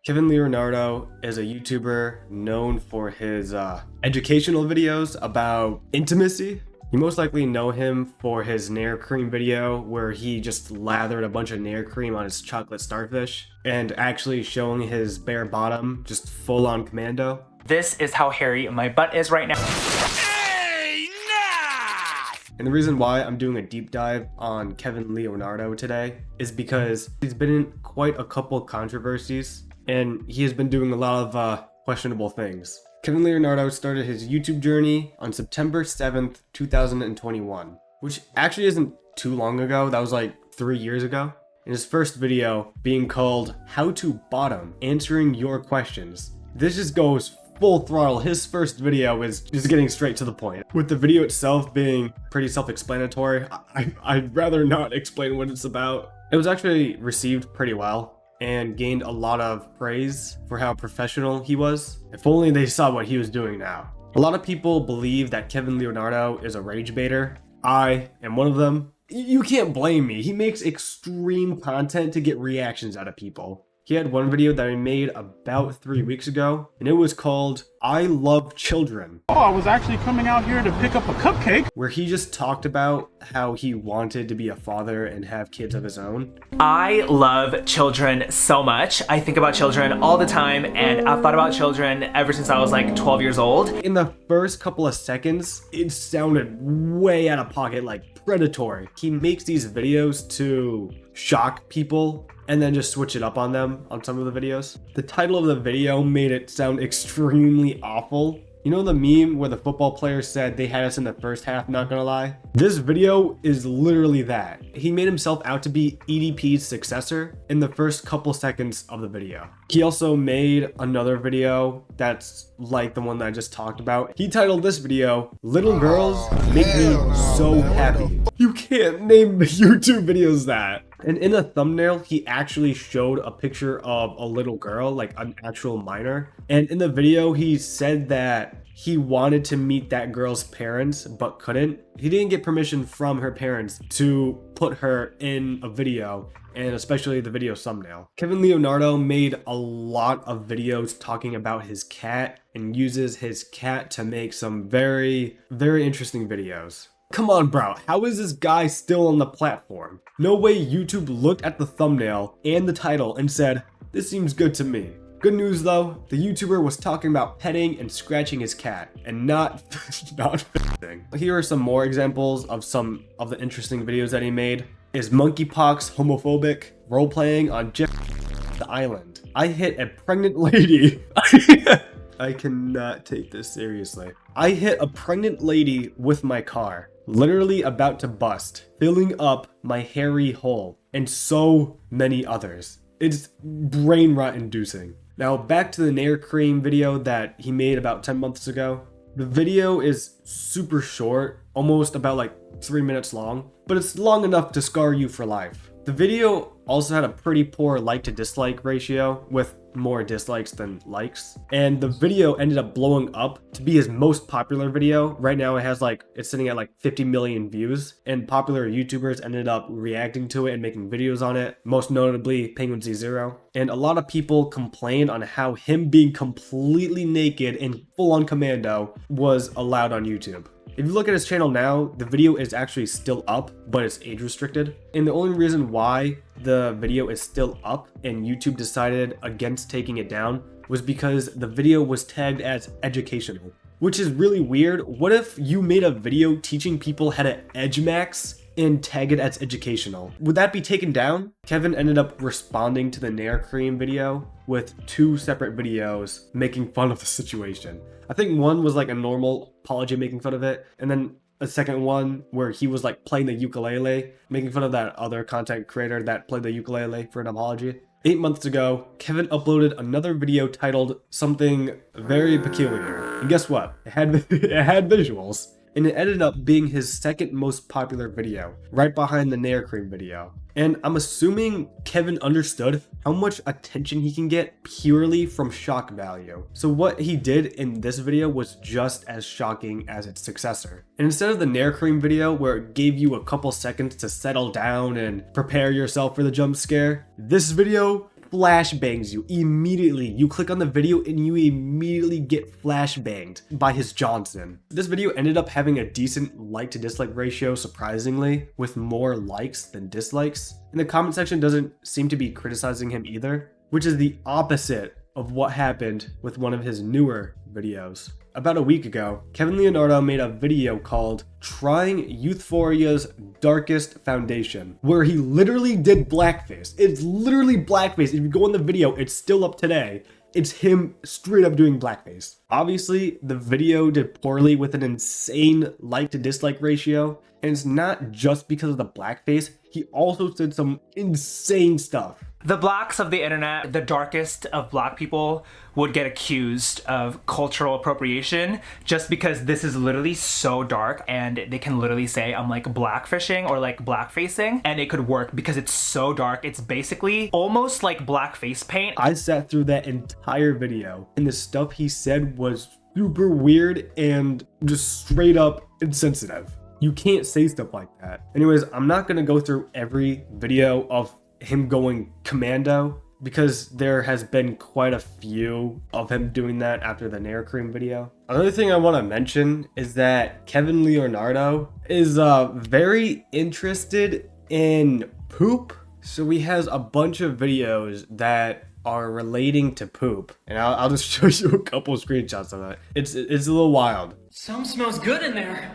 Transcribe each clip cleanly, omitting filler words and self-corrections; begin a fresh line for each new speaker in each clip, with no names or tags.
Kevin Leonardo is a YouTuber known for his educational videos about intimacy. You most likely know him for his Nair cream video where he just lathered a bunch of Nair cream on his chocolate starfish and actually showing his bare bottom just full on commando.
This is how hairy my butt is right now.
And the reason why I'm doing a deep dive on Kevin Leonardo today is because he's been in quite a couple controversies and he has been doing a lot of questionable things. Kevin Leonardo started his YouTube journey on September 7th, 2021, which actually isn't too long ago. That was like 3 years ago. In his first video being called How to Bottom, Answering Your Questions. This just goes full throttle. His first video is just getting straight to the point. With the video itself being pretty self-explanatory, I'd rather not explain what it's about. It was actually received pretty well and gained a lot of praise for how professional he was. If only they saw what he was doing now. A lot of people believe that Kevin Leonardo is a rage baiter. I am one of them. You can't blame me. He makes extreme content to get reactions out of people. He had one video that he made about 3 weeks ago, and it was called I Love Children.
Oh, I was actually coming out here to pick up a cupcake.
Where he just talked about how he wanted to be a father and have kids of his own.
I love children so much. I think about children all the time, and I've thought about children ever since I was like 12 years old.
In the first couple of seconds, it sounded way out of pocket, like Predatory. He makes these videos to shock people and then just switch it up on them on some of the videos. The title of the video made it sound extremely awful. You know the meme where the football player said they had us in the first half, not gonna lie? This video is literally that. He made himself out to be EDP's successor in the first couple seconds of the video. He also made another video that's like the one that I just talked about. He titled this video, Little Girls Make Me So Happy. You can't name the YouTube videos that. And in the thumbnail, he actually showed a picture of a little girl, like an actual minor. And in the video, he said that he wanted to meet that girl's parents, but couldn't. He didn't get permission from her parents to put her in a video, and especially the video thumbnail. Kevin Leonardo made a lot of videos talking about his cat and uses his cat to make some very, very interesting videos. Come on, bro, how is this guy still on the platform? No way YouTube looked at the thumbnail and the title and said, this seems good to me. Good news though, the YouTuber was talking about petting and scratching his cat and not f***ing. Here are some more examples of some of the interesting videos that he made. Is monkeypox homophobic? Role-playing on the island. I hit a pregnant lady. I cannot take this seriously. I hit a pregnant lady with my car, literally about to bust, filling up my hairy hole, and so many others. It's brain rot inducing. Now back to the Nair cream video that he made about 10 months ago. The video is super short, almost about like 3 minutes long, but it's long enough to scar you for life. The video also had a pretty poor like to dislike ratio with more dislikes than likes. And the video ended up blowing up to be his most popular video. Right now it's sitting at like 50 million views, and popular YouTubers ended up reacting to it and making videos on it, most notably Penguin Z0. And a lot of people complained on how him being completely naked and full on commando was allowed on YouTube. If you look at his channel now, the video is actually still up, but it's age restricted. And the only reason why the video is still up and YouTube decided against taking it down was because the video was tagged as educational, which is really weird. What if you made a video teaching people how to edge max and tag it as educational? Would that be taken down? Kevin ended up responding to the Nair cream video with 2 separate videos making fun of the situation. I think one was like a normal apology making fun of it, and then a second one where he was like playing the ukulele, making fun of that other content creator that played the ukulele for an apology. 8 months ago, Kevin uploaded another video titled something very peculiar. And guess what? It had visuals. And it ended up being his second most popular video, right behind the Nair cream video. And I'm assuming Kevin understood how much attention he can get purely from shock value. So what he did in this video was just as shocking as its successor. And instead of the Nair cream video where it gave you a couple seconds to settle down and prepare yourself for the jump scare, this video flashbangs you immediately. You click on the video and you immediately get flashbanged by his Johnson. This video ended up having a decent like to dislike ratio, surprisingly, with more likes than dislikes. And the comment section doesn't seem to be criticizing him either, which is the opposite of what happened with one of his newer videos. About a week ago, Kevin Leonardo made a video called Trying Youthphoria's Darkest Foundation, where he literally did blackface. It's literally blackface. If you go in the video, it's still up today. It's him straight up doing blackface. Obviously, the video did poorly with an insane like to dislike ratio, and it's not just because of the blackface. He also said some insane stuff.
The blacks of the internet, the darkest of black people, would get accused of cultural appropriation just because this is literally so dark, and they can literally say I'm like blackfishing or like blackfacing, and it could work because it's so dark. It's basically almost like blackface paint.
I sat through that entire video, and the stuff he said was super weird and just straight up insensitive. You can't say stuff like that. Anyways, I'm not gonna go through every video of him going commando because there has been quite a few of him doing that after the Nair cream video. Another thing I want to mention is that Kevin Leonardo is very interested in poop. So he has a bunch of videos that are relating to poop, and I'll just show you a couple of screenshots of it. It's a little wild.
Something smells good in there.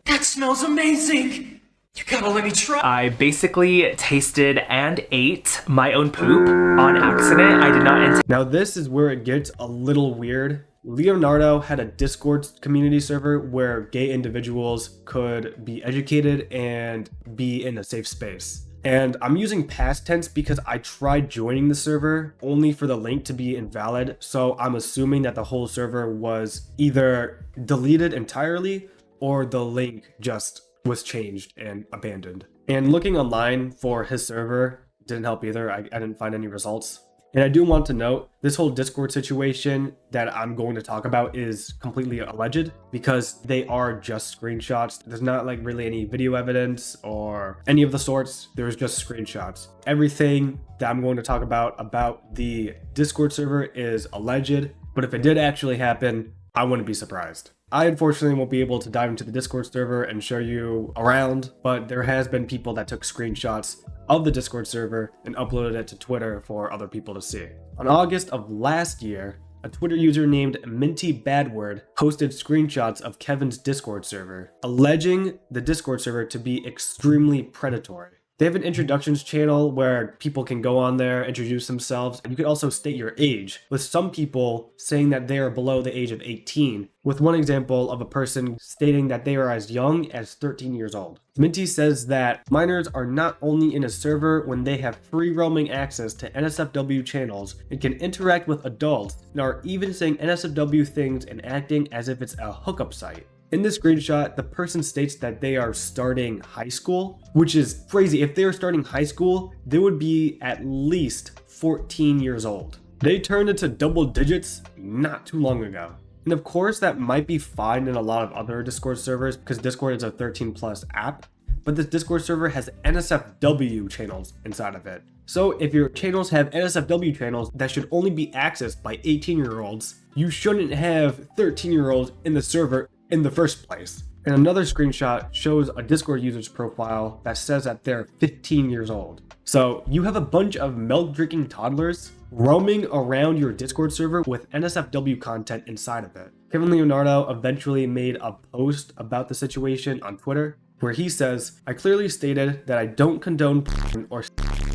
That smells amazing. You gotta let me try.
I basically tasted and ate my own poop on accident. I did not intend.
Now this is where it gets a little weird. Leonardo had a Discord community server where gay individuals could be educated and be in a safe space. And I'm using past tense because I tried joining the server only for the link to be invalid. So I'm assuming that the whole server was either deleted entirely or the link just was changed and abandoned. And looking online for his server didn't help either. I didn't find any results. And I do want to note, this whole Discord situation that I'm going to talk about is completely alleged because they are just screenshots. There's not like really any video evidence or any of the sorts. There's just screenshots. Everything that I'm going to talk about the Discord server is alleged, but if it did actually happen, I wouldn't be surprised. I unfortunately won't be able to dive into the Discord server and show you around, but there has been people that took screenshots of the Discord server and uploaded it to Twitter for other people to see. On August of last year, a Twitter user named Minty Badword posted screenshots of Kevin's Discord server, alleging the Discord server to be extremely predatory. They have an introductions channel where people can go on there, introduce themselves, and you can also state your age, with some people saying that they are below the age of 18, with one example of a person stating that they are as young as 13 years old. Minty says that minors are not only in a server when they have free roaming access to NSFW channels and can interact with adults, and are even saying NSFW things and acting as if it's a hookup site. In this screenshot, the person states that they are starting high school, which is crazy. If they are starting high school, they would be at least 14 years old. They turned into double digits not too long ago. And of course, that might be fine in a lot of other Discord servers because Discord is a 13+ app, but this Discord server has NSFW channels inside of it. So if your channels have NSFW channels that should only be accessed by 18-year-olds, you shouldn't have 13-year-olds in the server in the first place. And another screenshot shows a Discord user's profile that says that they're 15 years old. So you have a bunch of milk drinking toddlers roaming around your Discord server with NSFW content inside of it. Kevin Leonardo eventually made a post about the situation on Twitter where he says, "I clearly stated that I don't condone porn or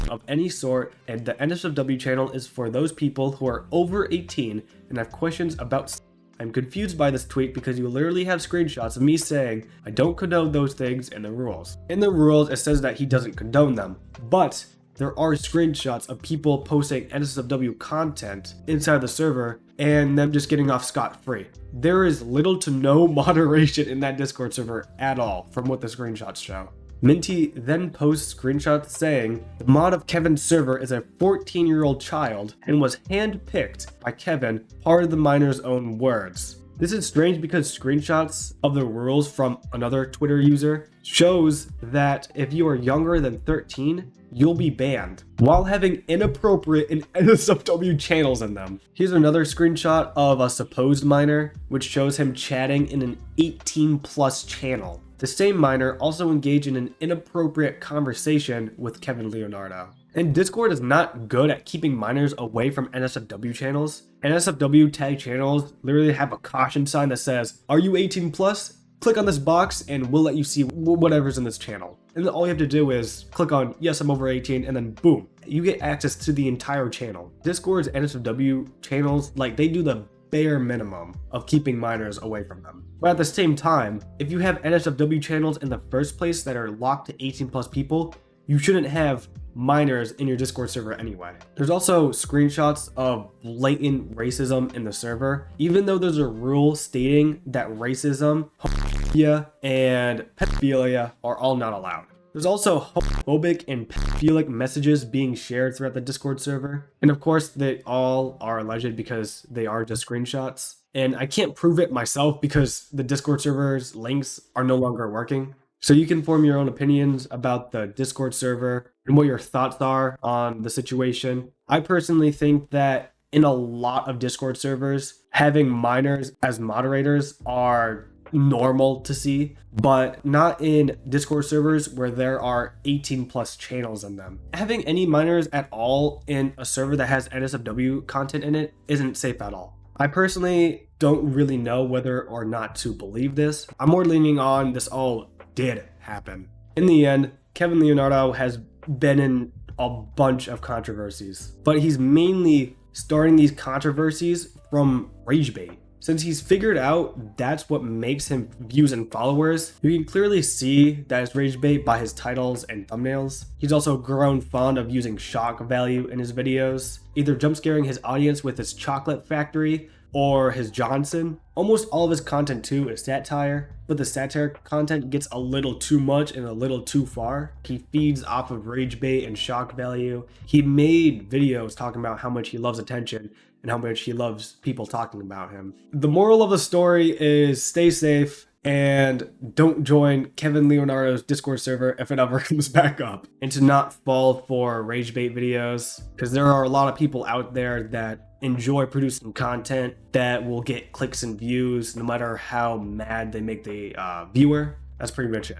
of any sort, and the NSFW channel is for those people who are over 18 and have questions about. I'm confused by this tweet because you literally have screenshots of me saying I don't condone those things in the rules. In the rules, it says that he doesn't condone them, but there are screenshots of people posting NSFW content inside the server and them just getting off scot-free. There is little to no moderation in that Discord server at all from what the screenshots show." Minty then posts screenshots saying the mod of Kevin's server is a 14-year-old child and was handpicked by Kevin, part of the minor's own words. This is strange because screenshots of the rules from another Twitter user shows that if you are younger than 13, you'll be banned while having inappropriate and NSFW channels in them. Here's another screenshot of a supposed minor, which shows him chatting in an 18+ channel. The same minor also engaged in an inappropriate conversation with Kevin Leonardo. And Discord is not good at keeping minors away from NSFW channels. NSFW tag channels literally have a caution sign that says, "Are you 18+? Click on this box and we'll let you see whatever's in this channel." And then all you have to do is click on, "Yes, I'm over 18," and then boom, you get access to the entire channel. Discord's NSFW channels, like, they do the bare minimum of keeping minors away from them. But at the same time, if you have NSFW channels in the first place that are locked to 18+ people, you shouldn't have minors in your Discord server anyway. There's also screenshots of blatant racism in the server, even though there's a rule stating that racism, homophobia, and pedophilia are all not allowed. There's also homophobic and pedophilic messages being shared throughout the Discord server. And of course, they all are alleged because they are just screenshots. And I can't prove it myself because the Discord server's links are no longer working. So you can form your own opinions about the Discord server and what your thoughts are on the situation. I personally think that in a lot of Discord servers, having minors as moderators are normal to see, but not in Discord servers where there are 18+ channels in them. Having any minors at all in a server that has NSFW content in it isn't safe at all. I personally don't really know whether or not to believe this. I'm more leaning on this all did happen. In the end, Kevin Leonardo has been in a bunch of controversies, but he's mainly starting these controversies from rage bait. Since he's figured out that's what makes him views and followers, you can clearly see that it's rage bait by his titles and thumbnails. He's also grown fond of using shock value in his videos, either jump scaring his audience with his chocolate factory or his Johnson. Almost all of his content too is satire, but the satire content gets a little too much and a little too far. He feeds off of rage bait and shock value. He made videos talking about how much he loves attention and how much he loves people talking about him. The moral of the story is stay safe and don't join Kevin Leonardo's Discord server if it ever comes back up, and to not fall for rage bait videos, because there are a lot of people out there that enjoy producing content that will get clicks and views no matter how mad they make the viewer. That's pretty much it.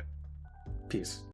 Peace.